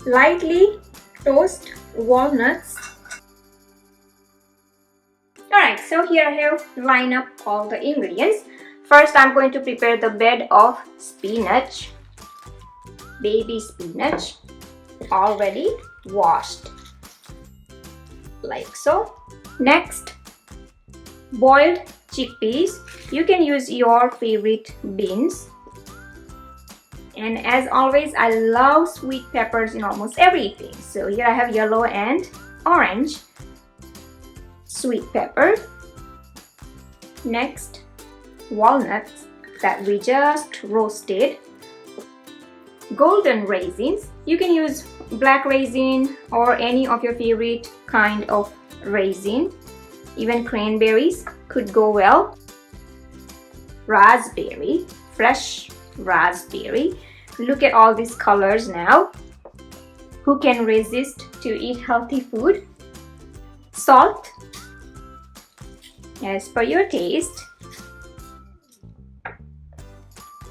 Lightly toast walnuts. Alright, so here I have lined up all the ingredients. First, I'm going to prepare the bed of spinach, baby spinach, already washed, like so. Next, boiled chickpeas. You can use your favorite beans. And as always, I love sweet peppers in almost everything. So here I have yellow and orange sweet pepper. Next, walnuts that we just roasted. Golden raisins. You can use black raisin or any of your favorite kind of raisin. Even cranberries could go well. Raspberry, fresh raspberry. Look at all these colors now. Who can resist to eat healthy food? Salt, as per your taste.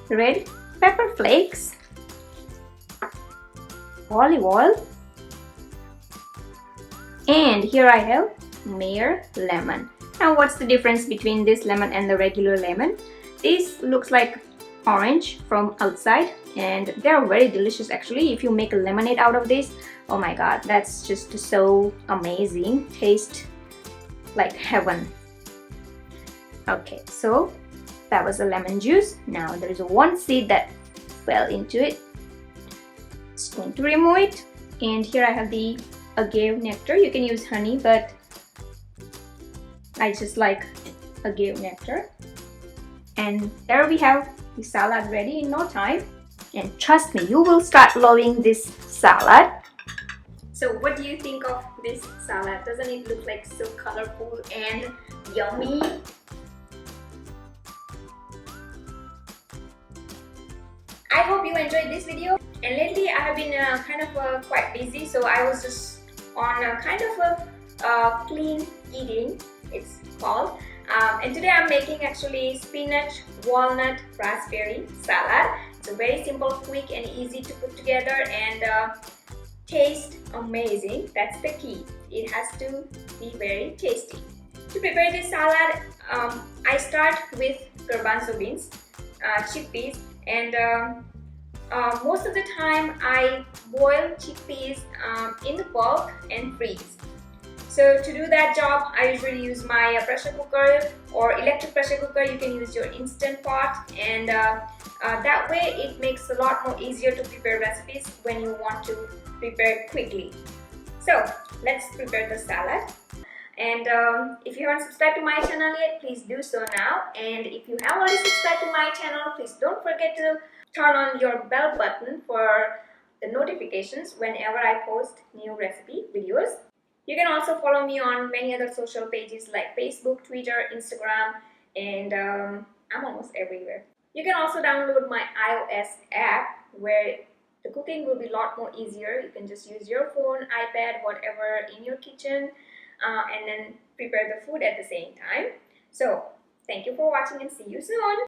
Red pepper flakes. Olive oil. And here I have Meyer lemon. Now what's the difference between this lemon and the regular lemon? This looks like orange from outside and they are very delicious actually. If you make a lemonade out of this, oh my god, that's just so amazing. Taste like heaven. Okay, so that was the lemon juice. Now there is one seed that fell into it. Just going to remove it. And here I have the agave nectar. You can use honey, but I just like agave nectar. And there we have the salad ready in no time. And trust me, you will start loving this salad. So what do you think of this salad? Doesn't it look like so colorful and yummy? I hope you enjoyed this video. And lately I have been kind of quite busy, so I was just on a kind of a clean eating, it's called. And today I'm making actually spinach, walnut, raspberry salad. It's a very simple, quick and easy to put together and taste amazing. That's the key. It has to be very tasty. To prepare this salad, I start with garbanzo beans, chickpeas, and most of the time I boil chickpeas in the bulk and freeze. So to do that job, I usually use my pressure cooker or electric pressure cooker. You can use your instant pot, and that way it makes a lot more easier to prepare recipes when you want to prepare quickly. So let's prepare the salad. And if you haven't subscribed to my channel yet, please do so now. And if you have already subscribed to my channel, please don't forget to turn on your bell button for the notifications whenever I post new recipe videos. You can also follow me on many other social pages like Facebook, Twitter, Instagram, and I'm almost everywhere. You can also download my iOS app where the cooking will be a lot more easier. You can just use your phone, iPad, whatever in your kitchen, and then prepare the food at the same time. So thank you for watching and see you soon.